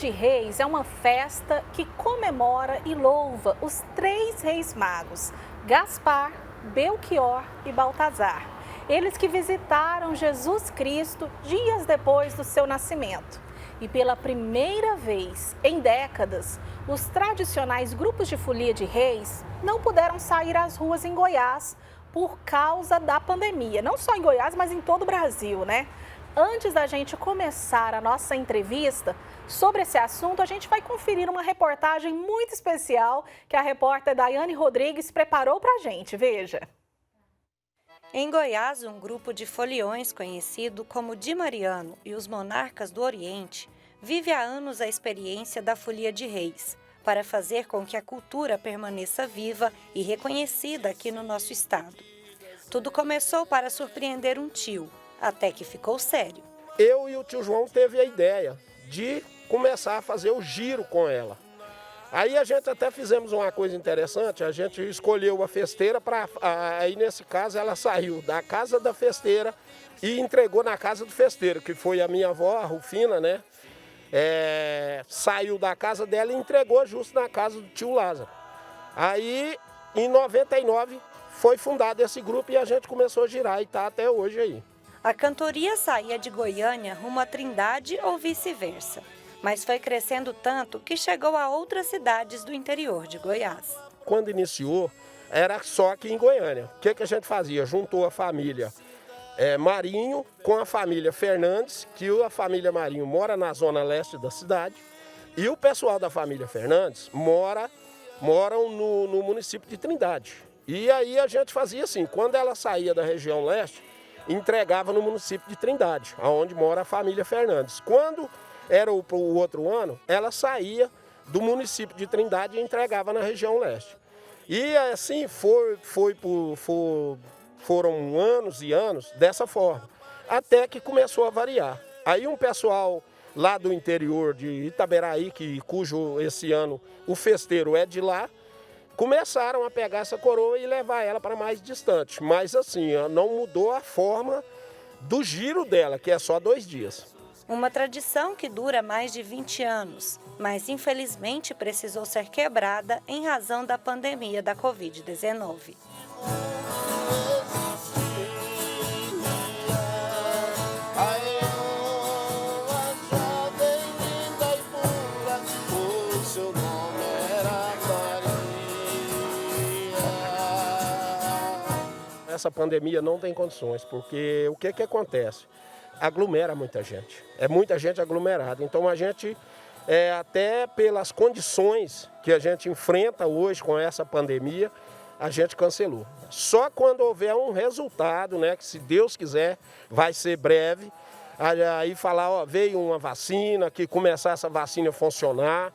de Reis é uma festa que comemora e louva os três reis magos, Gaspar, Belchior e Baltazar. Eles que visitaram Jesus Cristo dias depois do seu nascimento. E pela primeira vez em décadas, os tradicionais grupos de folia de reis não puderam sair às ruas em Goiás por causa da pandemia. Não só em Goiás, mas em todo o Brasil, né? Antes da gente começar a nossa entrevista sobre esse assunto, a gente vai conferir uma reportagem muito especial que a repórter Daiane Rodrigues preparou para a gente. Veja. Em Goiás, um grupo de foliões conhecido como Di Mariano e os Monarcas do Oriente vive há anos a experiência da folia de reis, para fazer com que a cultura permaneça viva e reconhecida aqui no nosso estado. Tudo começou para surpreender um tio, até que ficou sério. Eu e o tio João teve a ideia de começar a fazer o giro com ela. Aí a gente até fizemos uma coisa interessante, a gente escolheu a festeira aí nesse caso ela saiu da casa da festeira e entregou na casa do festeiro, que foi a minha avó, a Rufina, né? Saiu da casa dela e entregou justo na casa do tio Lázaro. Aí em 99 foi fundado esse grupo e a gente começou a girar e está até hoje aí. A cantoria saía de Goiânia rumo a Trindade ou vice-versa, mas foi crescendo tanto que chegou a outras cidades do interior de Goiás. Quando iniciou, era só aqui em Goiânia. O que a gente fazia? Juntou a família Marinho com a família Fernandes, que a família Marinho mora na zona leste da cidade, e o pessoal da família Fernandes moram no município de Trindade. E aí a gente fazia assim, quando ela saía da região leste, entregava no município de Trindade, onde mora a família Fernandes. Quando era o outro ano, ela saía do município de Trindade e entregava na região leste. E assim foram anos e anos dessa forma, até que começou a variar. Aí um pessoal lá do interior de Itaberaí, cujo esse ano o festeiro é de lá, começaram a pegar essa coroa e levar ela para mais distante. Mas assim, não mudou a forma do giro dela, que é só 2 dias. Uma tradição que dura mais de 20 anos, mas infelizmente precisou ser quebrada em razão da pandemia da Covid-19. Essa pandemia não tem condições, porque o que acontece? Aglomera muita gente, é muita gente aglomerada. Então a gente, até pelas condições que a gente enfrenta hoje com essa pandemia, a gente cancelou. Só quando houver um resultado, né, que se Deus quiser vai ser breve, aí falar, veio uma vacina, que começar essa vacina a funcionar,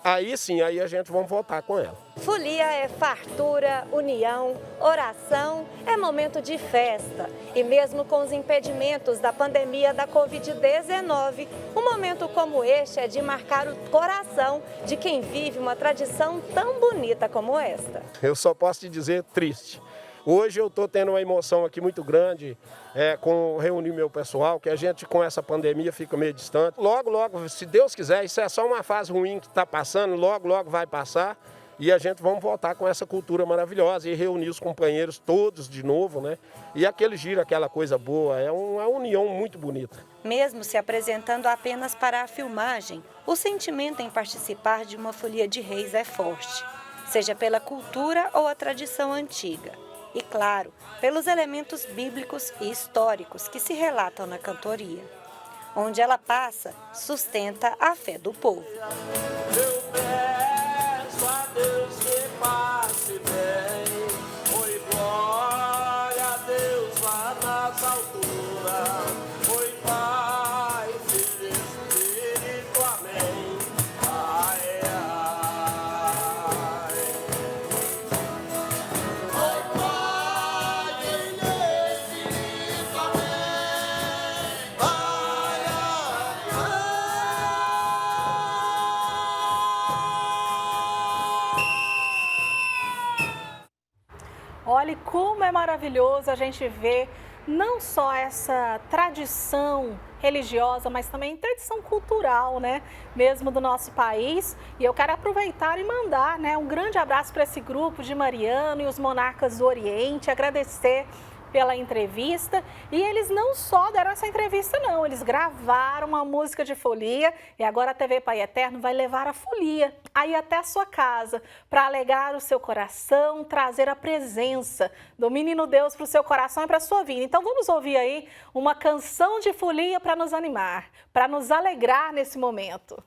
aí sim, aí a gente vai voltar com ela. Folia é fartura, união, oração, é momento de festa. E mesmo com os impedimentos da pandemia da Covid-19, um momento como este é de marcar o coração de quem vive uma tradição tão bonita como esta. Eu só posso te dizer triste. Hoje eu estou tendo uma emoção aqui muito grande com reunir meu pessoal, que a gente com essa pandemia fica meio distante. Logo, logo, se Deus quiser, isso é só uma fase ruim que está passando, logo, logo vai passar. E a gente vamos voltar com essa cultura maravilhosa e reunir os companheiros todos de novo, né? E aquele giro, aquela coisa boa, é uma união muito bonita. Mesmo se apresentando apenas para a filmagem, o sentimento em participar de uma folia de reis é forte, seja pela cultura ou a tradição antiga. E, claro, pelos elementos bíblicos e históricos que se relatam na cantoria. Onde ela passa, sustenta a fé do povo. Eu peço a Deus que passe bem, oi glória a Deus lá nas alturas, oi Pai, Filho e Espírito, amém. Ai, ai. Oi Pai, Filho e Espírito, amém. Ai, ai, Olha como é maravilhoso a gente ver não só essa tradição religiosa, mas também tradição cultural, né, mesmo do nosso país. E eu quero aproveitar e mandar, né, um grande abraço para esse grupo de Mariano e os Monarcas do Oriente, agradecer pela entrevista. E eles não só deram essa entrevista não, eles gravaram uma música de folia e agora a TV Pai Eterno vai levar a folia aí até a sua casa para alegrar o seu coração, trazer a presença do Menino Deus para o seu coração e para a sua vida. Então vamos ouvir aí uma canção de folia para nos animar, para nos alegrar nesse momento.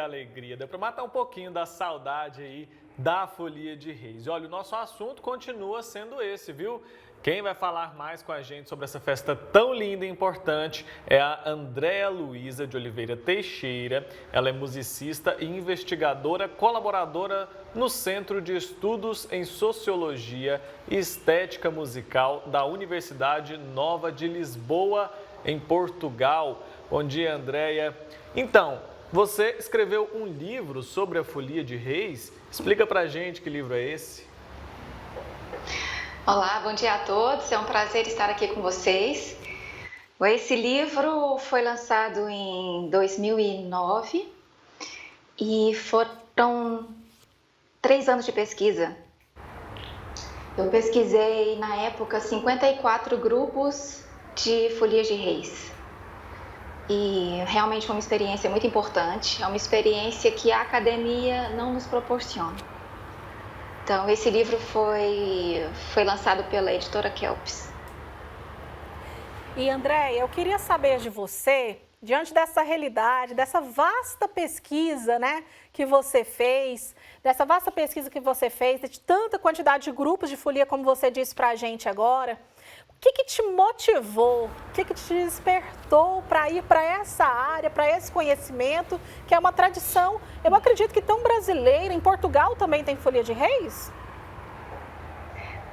alegria. Deu para matar um pouquinho da saudade aí da Folia de Reis. E olha, o nosso assunto continua sendo esse, viu? Quem vai falar mais com a gente sobre essa festa tão linda e importante é a Andréa Luísa de Oliveira Teixeira. Ela é musicista e investigadora, colaboradora no Centro de Estudos em Sociologia e Estética Musical da Universidade Nova de Lisboa, em Portugal. Bom dia, Andréa. Então, você escreveu um livro sobre a Folia de Reis. Explica pra gente que livro é esse. Olá, bom dia a todos. É um prazer estar aqui com vocês. Esse livro foi lançado em 2009 e foram 3 anos de pesquisa. Eu pesquisei, na época, 54 grupos de folias de reis. E realmente foi uma experiência muito importante. É uma experiência que a academia não nos proporciona. Então, esse livro foi lançado pela editora Kelps. E, Andréia, eu queria saber de você, diante dessa realidade, dessa vasta pesquisa, né, que você fez, de tanta quantidade de grupos de folia, como você disse para a gente agora, o que te motivou, o que te despertou para ir para essa área, para esse conhecimento, que é uma tradição, eu acredito que tão brasileira. Em Portugal também tem folia de reis?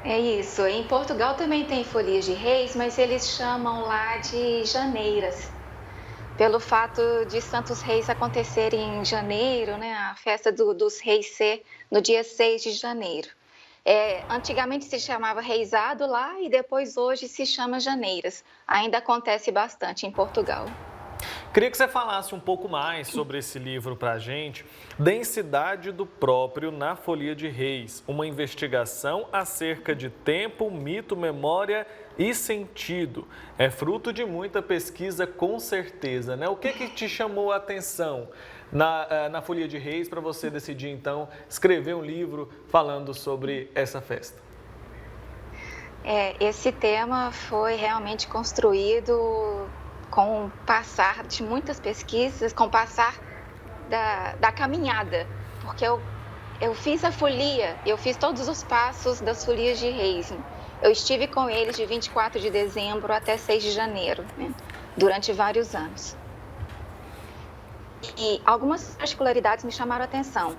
É isso, em Portugal também tem folias de reis, mas eles chamam lá de janeiras. Pelo fato de Santos Reis acontecerem em janeiro, né, a festa dos reis ser no dia 6 de janeiro. Antigamente se chamava reisado lá e depois hoje se chama janeiras. Ainda acontece bastante em Portugal. Queria que você falasse um pouco mais sobre esse livro para a gente, Densidade do Próprio na Folia de Reis, uma investigação acerca de tempo, mito, memória e sentido. É fruto de muita pesquisa, com certeza, né? O que te chamou a atenção na Folia de Reis para você decidir, então, escrever um livro falando sobre essa festa? Esse tema foi realmente construído com o passar de muitas pesquisas, com o passar da caminhada, porque eu fiz a folia, eu fiz todos os passos das folias de reis. Eu estive com eles de 24 de dezembro até 6 de janeiro, né, durante vários anos. E algumas particularidades me chamaram a atenção,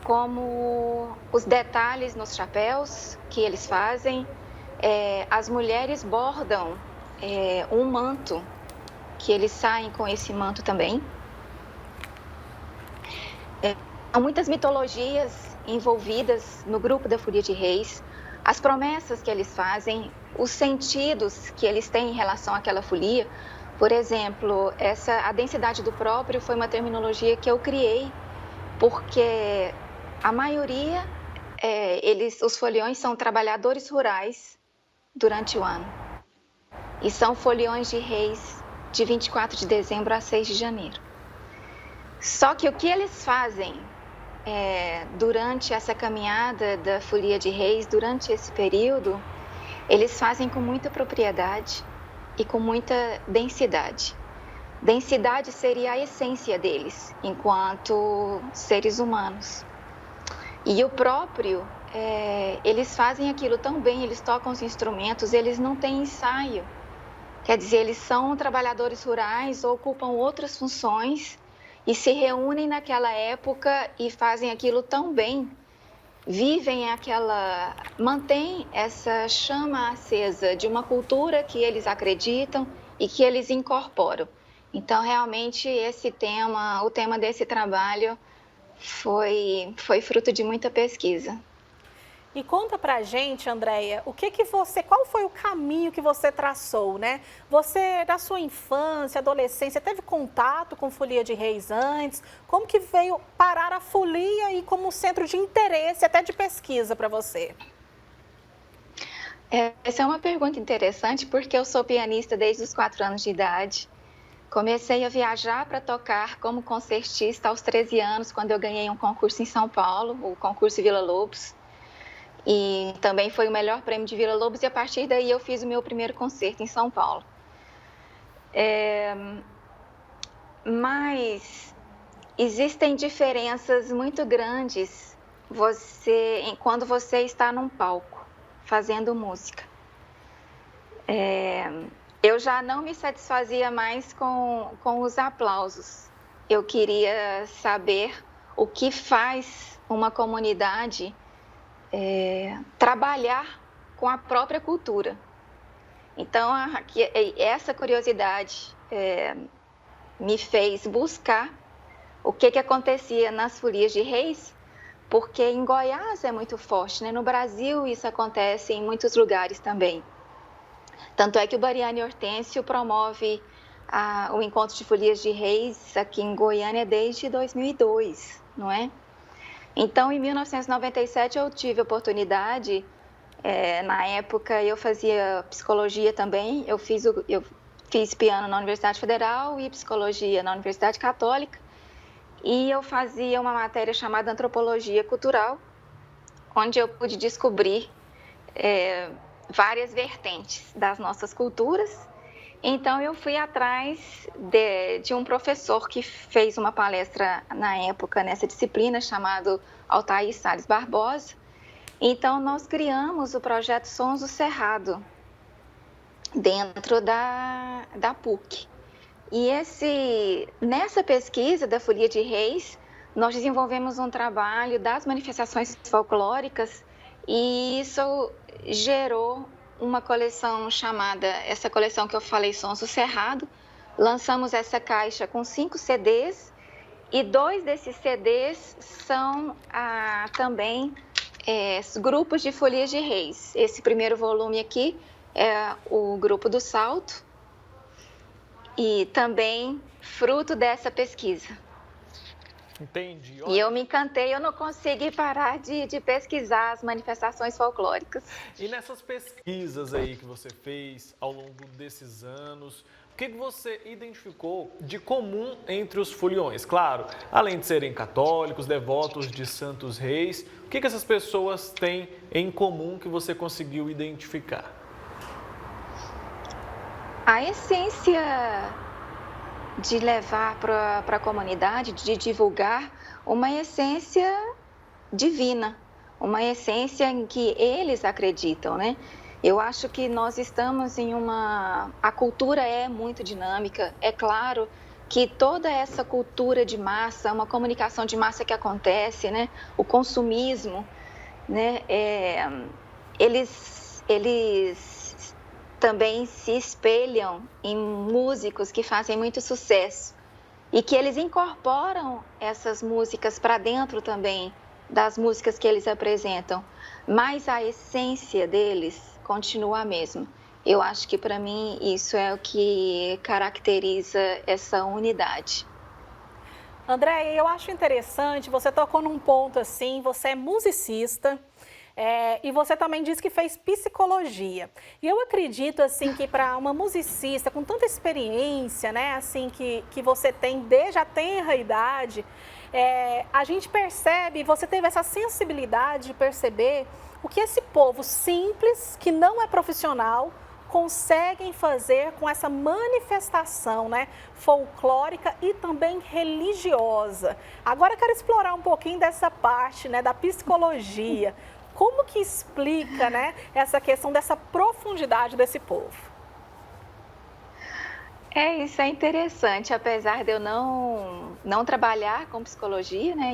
como os detalhes nos chapéus que eles fazem. As mulheres bordam um manto, que eles saem com esse manto também. Há muitas mitologias envolvidas no grupo da Folia de Reis, as promessas que eles fazem, os sentidos que eles têm em relação àquela folia. Por exemplo, a densidade do próprio foi uma terminologia que eu criei, porque a maioria, os foliões são trabalhadores rurais durante o ano. E são foliões de reis de 24 de dezembro a 6 de janeiro. Só que o que eles fazem durante essa caminhada da Folia de Reis, durante esse período, eles fazem com muita propriedade e com muita densidade. Densidade seria a essência deles, enquanto seres humanos. E o próprio, eles fazem aquilo tão bem, eles tocam os instrumentos, eles não têm ensaio. Quer dizer, eles são trabalhadores rurais, ocupam outras funções e se reúnem naquela época e fazem aquilo tão bem, mantêm essa chama acesa de uma cultura que eles acreditam e que eles incorporam. Então, realmente, o tema desse trabalho foi fruto de muita pesquisa. E conta pra gente, Andréia, qual foi o caminho que você traçou, né? Você, na sua infância, adolescência, teve contato com Folia de Reis antes? Como que veio parar a folia e como centro de interesse, até de pesquisa para você? Essa é uma pergunta interessante, porque eu sou pianista desde os 4 anos de idade. Comecei a viajar para tocar como concertista aos 13 anos, quando eu ganhei um concurso em São Paulo, o concurso Vila Lobos. E também foi o melhor prêmio de Vila Lobos, e a partir daí eu fiz o meu primeiro concerto em São Paulo. Mas existem diferenças muito grandes quando você está num palco fazendo música. Eu já não me satisfazia mais com os aplausos. Eu queria saber o que faz uma comunidade trabalhar com a própria cultura. Então, essa curiosidade me fez buscar o que acontecia nas folias de reis, porque em Goiás é muito forte, né? No Brasil isso acontece em muitos lugares também. Tanto é que o Bariani Hortêncio promove o encontro de folias de reis aqui em Goiânia desde 2002, não é? Então, em 1997 eu tive a oportunidade, na época eu fazia psicologia também, eu fiz piano na Universidade Federal e psicologia na Universidade Católica, e eu fazia uma matéria chamada Antropologia Cultural, onde eu pude descobrir várias vertentes das nossas culturas. Então eu fui atrás de um professor que fez uma palestra na época nessa disciplina, chamado Altair Salles Barbosa. Então nós criamos o projeto Sons do Cerrado dentro da PUC. E nessa pesquisa da Folia de Reis, nós desenvolvemos um trabalho das manifestações folclóricas, e isso gerou uma coleção essa coleção que eu falei, Sons do Cerrado. Lançamos essa caixa com 5 CDs, e 2 desses CDs são também grupos de Folias de Reis. Esse primeiro volume aqui é o Grupo do Salto, e também fruto dessa pesquisa. Entendi. E eu me encantei, eu não consegui parar de pesquisar as manifestações folclóricas. E nessas pesquisas aí que você fez ao longo desses anos, o que você identificou de comum entre os foliões? Claro, além de serem católicos, devotos de santos reis, o que essas pessoas têm em comum que você conseguiu identificar? A essência de levar para a comunidade, de divulgar uma essência divina, uma essência em que eles acreditam, né? Eu acho que nós estamos a cultura é muito dinâmica. É claro que toda essa cultura de massa, uma comunicação de massa que acontece, né? O consumismo, né? Eles também se espelham em músicos que fazem muito sucesso e que eles incorporam essas músicas para dentro também das músicas que eles apresentam, mas a essência deles continua a mesma. Eu acho que para mim isso é o que caracteriza essa unidade. André, eu acho interessante, você tocou num ponto assim, você é musicista, e você também disse que fez psicologia. E eu acredito assim que para uma musicista com tanta experiência, né, assim que você tem desde a tenra idade, a gente percebe, você teve essa sensibilidade de perceber o que esse povo simples, que não é profissional, conseguem fazer com essa manifestação, né, folclórica e também religiosa. Agora eu quero explorar um pouquinho dessa parte, né, da psicologia. Como que explica, né, essa questão dessa profundidade desse povo? Isso é interessante, apesar de eu não trabalhar com psicologia, né,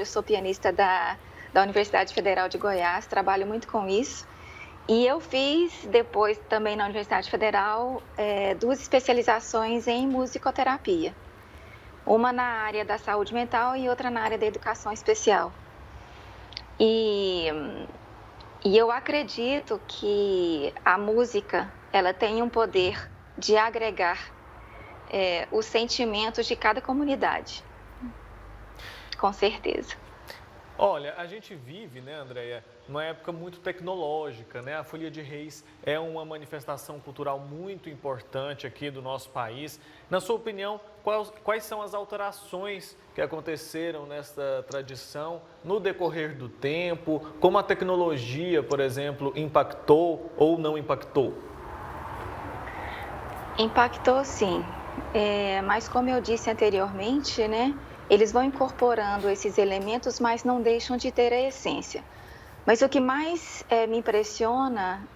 sou pianista da Universidade Federal de Goiás, trabalho muito com isso. E eu fiz depois também na Universidade Federal 2 especializações em musicoterapia. Uma na área da saúde mental e outra na área da educação especial. E eu acredito que a música, ela tem um poder de agregar os sentimentos de cada comunidade, com certeza. Olha, a gente vive, né, Andréia, numa época muito tecnológica, né? A Folia de Reis é uma manifestação cultural muito importante aqui do nosso país. Na sua opinião, quais são as alterações que aconteceram nessa tradição no decorrer do tempo? Como a tecnologia, por exemplo, impactou ou não impactou? Impactou sim, mas como eu disse anteriormente, né? eles vão incorporando esses elementos, mas não deixam de ter a essência. Mas o que mais me impressiona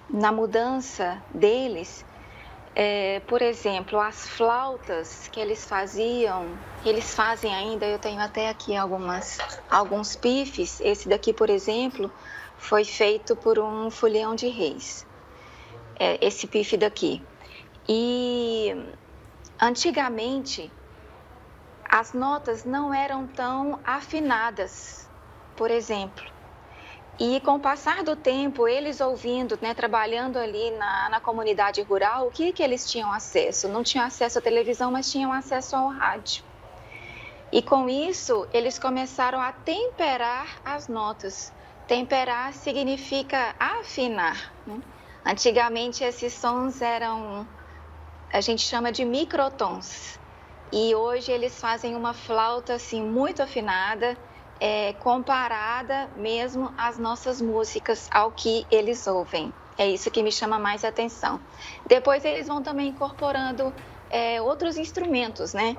na mudança deles por exemplo, as flautas que eles faziam, eles fazem ainda, eu tenho até aqui alguns pifes. Esse daqui, por exemplo, foi feito por um folião de reis, esse pife daqui. E antigamente, as notas não eram tão afinadas, por exemplo. E com o passar do tempo, eles ouvindo, né, trabalhando ali na comunidade rural, o que eles tinham acesso? Não tinham acesso à televisão, mas tinham acesso ao rádio. E com isso, eles começaram a temperar as notas. Temperar significa afinar, né? Antigamente, esses sons a gente chama de microtons. E hoje eles fazem uma flauta assim, muito afinada, comparada mesmo às nossas músicas, ao que eles ouvem. É isso que me chama mais atenção. Depois eles vão também incorporando outros instrumentos, né?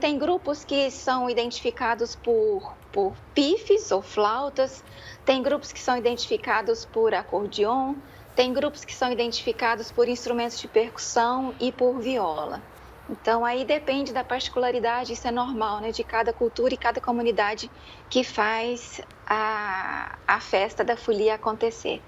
Tem grupos que são identificados por pifes ou flautas, tem grupos que são identificados por acordeon, tem grupos que são identificados por instrumentos de percussão e por viola. Então, aí depende da particularidade, isso é normal, né, de cada cultura e cada comunidade que faz a festa da folia acontecer.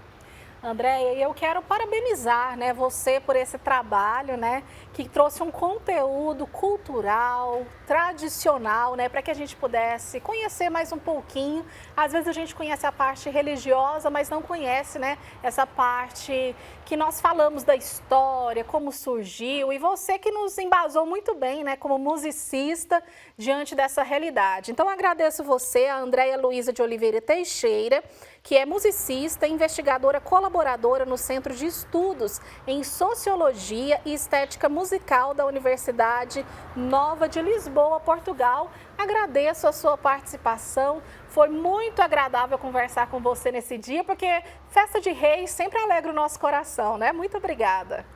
Andréia, eu quero parabenizar, né, você por esse trabalho, né, que trouxe um conteúdo cultural, tradicional, né, para que a gente pudesse conhecer mais um pouquinho. Às vezes a gente conhece a parte religiosa, mas não conhece, né, essa parte que nós falamos da história, como surgiu, e você que nos embasou muito bem, né, como musicista diante dessa realidade. Então, agradeço você, a Andréia Luísa de Oliveira Teixeira, que é musicista e investigadora colaboradora no Centro de Estudos em Sociologia e Estética Musical da Universidade Nova de Lisboa, Portugal. Agradeço a sua participação, foi muito agradável conversar com você nesse dia, porque Festa de Reis sempre alegra o nosso coração, né? Muito obrigada.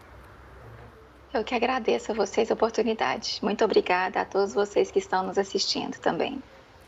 Eu que agradeço a vocês a oportunidade. Muito obrigada a todos vocês que estão nos assistindo também.